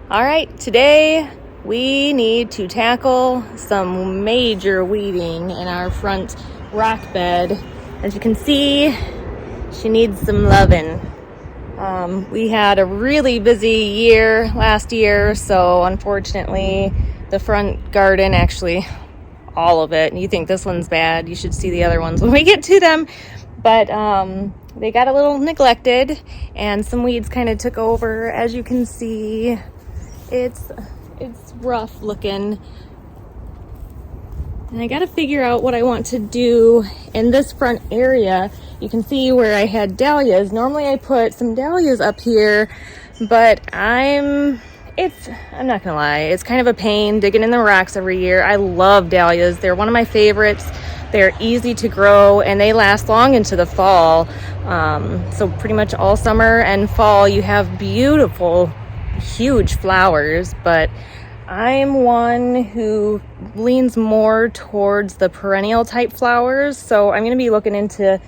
All right, today we need to tackle some major weeding in our front rock bed. As you can see, she needs some loving. We had a really busy year last year, so unfortunately the front garden, actually all of it, and you think this one's bad, you should see the other ones when we get to them, but they got a little neglected and some weeds kind of took over. As you can see, it's rough looking, and I gotta figure out what I want to do in this front area. You can see where I had dahlias. Normally I put some dahlias up here, but I'm not gonna lie, it's kind of a pain digging in the rocks every year. I love dahlias. They're one of my favorites. They're easy to grow and they last long into the fall. So pretty much all summer and fall you have beautiful, huge flowers, but I'm one who leans more towards the perennial type flowers. So I'm gonna be looking into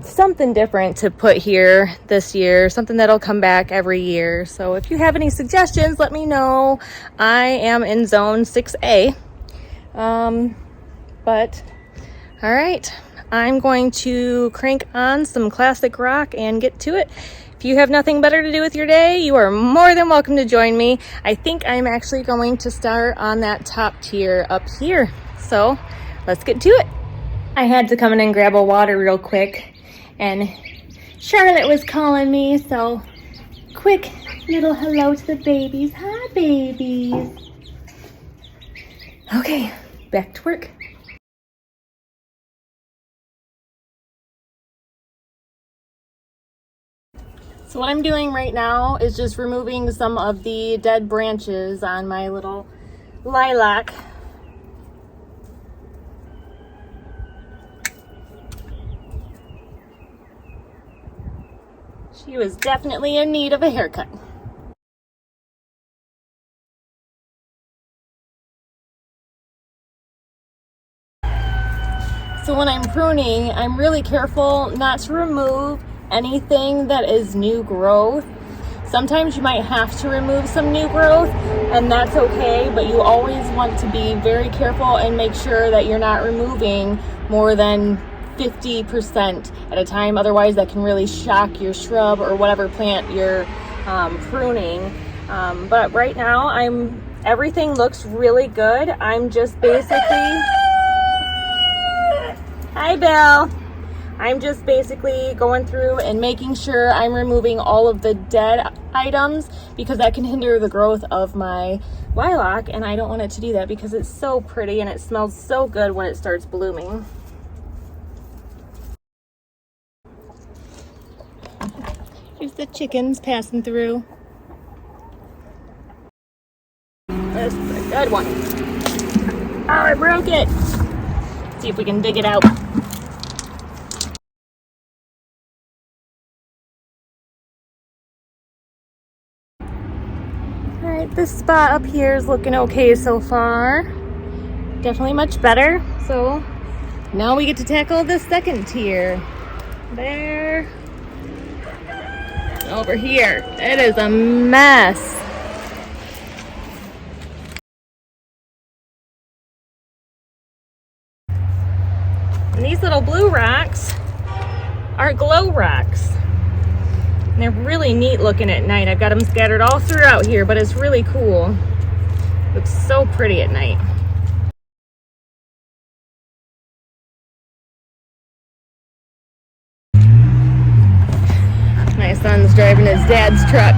something different to put here this year, something that'll come back every year. So if you have any suggestions, let me know. I am in zone 6A. But all right, I'm going to crank on some classic rock and get to it. If you have nothing better to do with your day, you are more than welcome to join me. I think I'm actually going to start on that top tier up here. So let's get to it. I had to come in and grab a water real quick, and Charlotte was calling me, so quick little hello to the babies. Hi, babies. Okay, back to work. So what I'm doing right now is just removing some of the dead branches on my little lilac. She was definitely in need of a haircut. So when I'm pruning, I'm really careful not to remove anything that is new growth. Sometimes you might have to remove some new growth, and that's okay, but you always want to be very careful and make sure that you're not removing more than 50% at a time. Otherwise that can really shock your shrub or whatever plant you're pruning. But right now everything looks really good. I'm just basically, hi Bill. I'm just basically going through and making sure I'm removing all of the dead items, because that can hinder the growth of my lilac, and I don't want it to do that because it's so pretty and it smells so good when it starts blooming. Here's the chickens passing through. This is a good one. Oh, I broke it. Let's see if we can dig it out. All right, this spot up here is looking okay so far. Definitely much better. So now we get to tackle the second tier. There. Over here. It is a mess. And these little blue rocks are glow rocks. And they're really neat looking at night. I've got them scattered all throughout here, but it's really cool. Looks so pretty at night. My son's driving his dad's truck.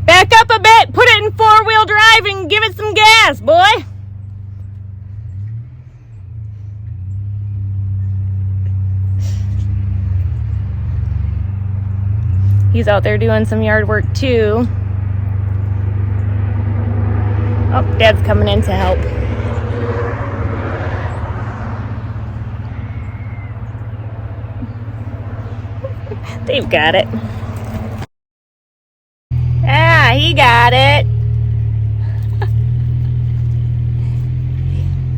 Back up a bit, put it in four-wheel drive and give it some gas, boy. He's out there doing some yard work too. Oh, Dad's coming in to help. They've got it. Ah, he got it.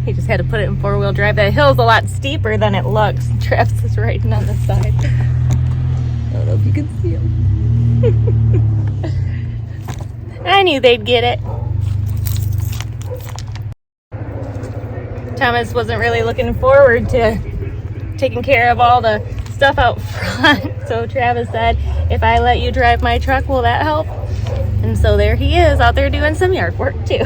He just had to put it in four-wheel drive. That hill's a lot steeper than it looks. Travis is riding on the side. don't know if you can see them. I knew they'd get it. Thomas wasn't really looking forward to taking care of all the stuff out front. So Travis said, if I let you drive my truck, will that help? And so there he is out there doing some yard work too.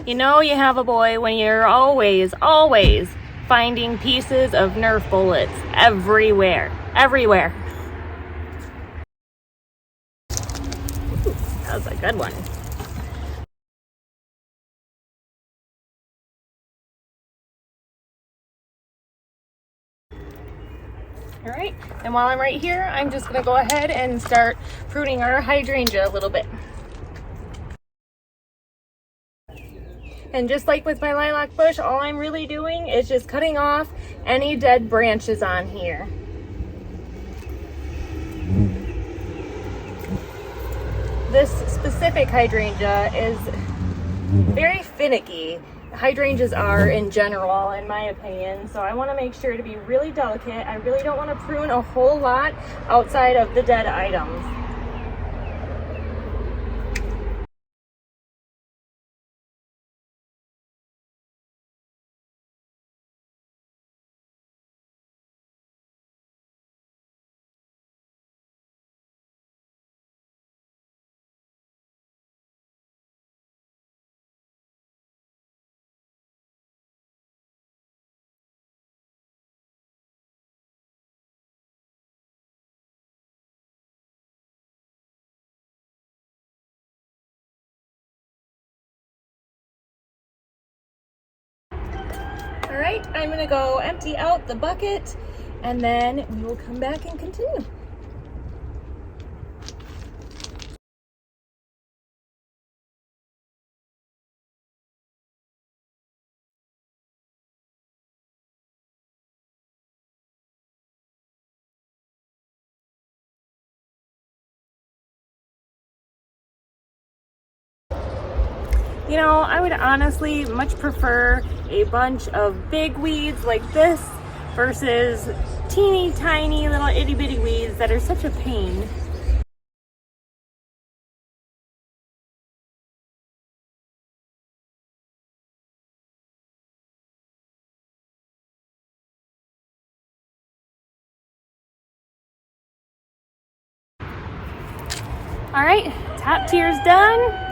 You know you have a boy when you're always finding pieces of Nerf bullets everywhere. Everywhere. Ooh, that was a good one. All right, and while I'm right here, I'm just gonna go ahead and start pruning our hydrangea a little bit. And just like with my lilac bush, all I'm really doing is just cutting off any dead branches on here. This specific hydrangea is very finicky. Hydrangeas are in general, in my opinion, so I want to make sure to be really delicate. I really don't want to prune a whole lot outside of the dead items. All right, I'm gonna go empty out the bucket and then we will come back and continue. You know, I would honestly much prefer a bunch of big weeds like this versus teeny tiny little itty bitty weeds that are such a pain. All right, top tier's done.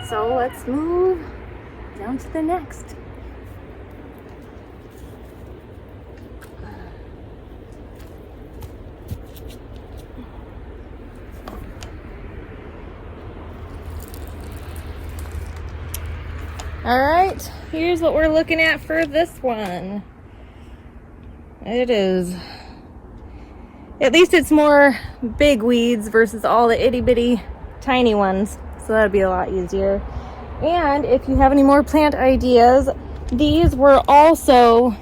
So let's move down to the next. All right, here's what we're looking at for this one. It is, at least it's more big weeds versus all the itty bitty tiny ones. So that'd be a lot easier. And if you have any more plant ideas, these were also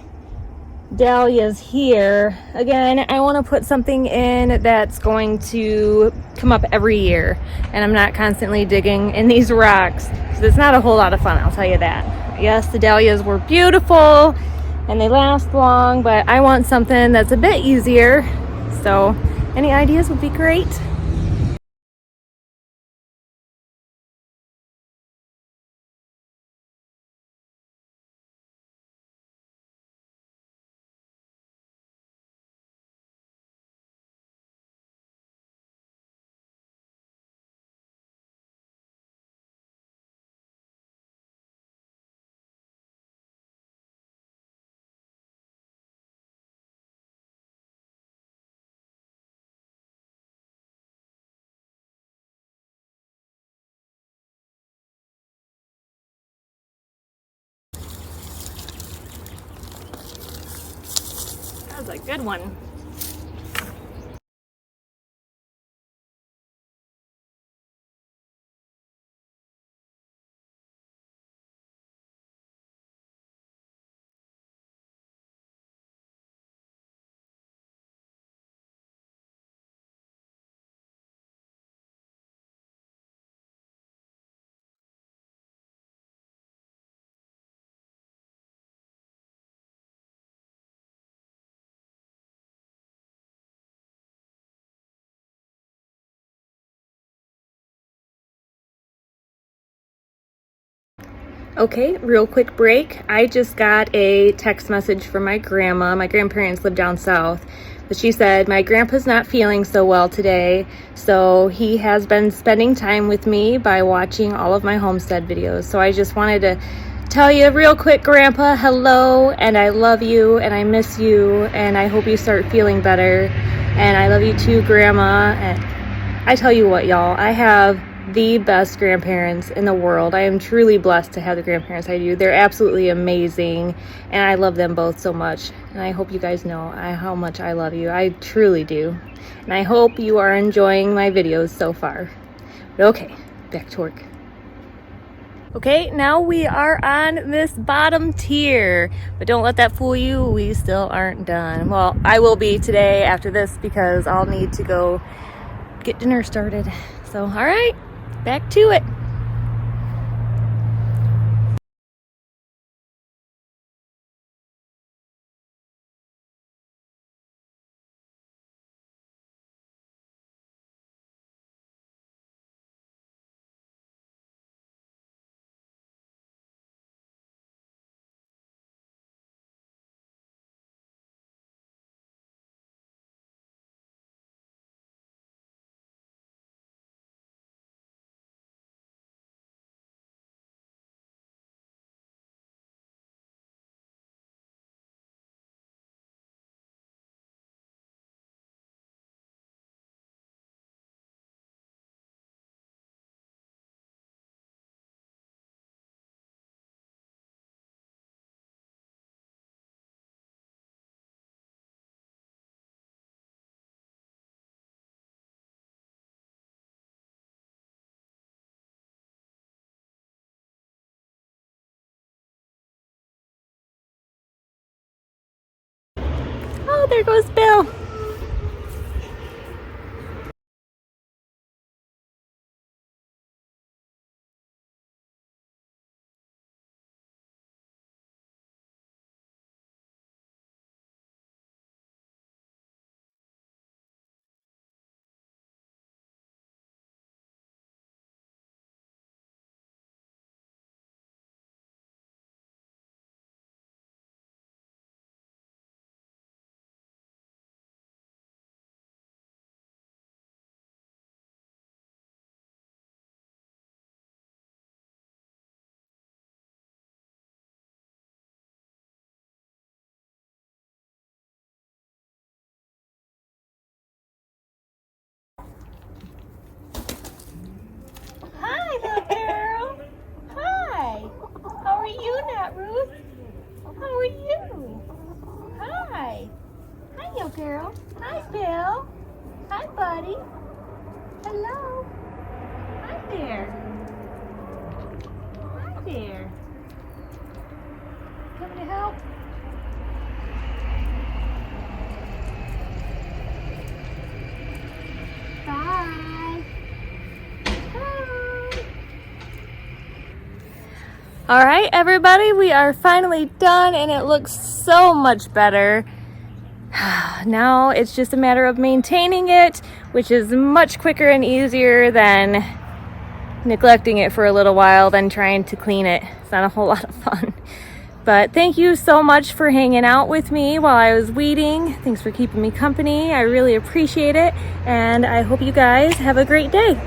dahlias here. Again, I want to put something in that's going to come up every year, and I'm not constantly digging in these rocks. So it's not a whole lot of fun, I'll tell you that. Yes, the dahlias were beautiful and they last long, but I want something that's a bit easier. So any ideas would be great. is a good one. Okay, real quick break. I just got a text message from my grandma. My grandparents live down south, but she said, my grandpa's not feeling so well today, so he has been spending time with me by watching all of my homestead videos. So I just wanted to tell you real quick, Grandpa, hello, and I love you, and I miss you, and I hope you start feeling better. And I love you too, Grandma. And I tell you what, y'all, I have the best grandparents in the world. I am truly blessed to have the grandparents I do. They're absolutely amazing, and I love them both so much. And I hope you guys know how much I love you. I truly do. And I hope you are enjoying my videos so far. But okay, back to work. Okay, now we are on this bottom tier, but don't let that fool you. We still aren't done. Well, I will be today after this because I'll need to go get dinner started. So, all right, back to it. Oh, there goes Bill. Hi, little girl. Hi. How are you, Nat Ruth? How are you? Hi. Hi, little girl. Hi, Bill. Hi, buddy. Hello. Hi there. Hi there. Coming to help? Bye. Bye. All right, everybody, we are finally done, and it looks so much better. Now it's just a matter of maintaining it, which is much quicker and easier than neglecting it for a little while than trying to clean it. It's not a whole lot of fun. But thank you so much for hanging out with me while I was weeding. Thanks for keeping me company. I really appreciate it, and I hope you guys have a great day.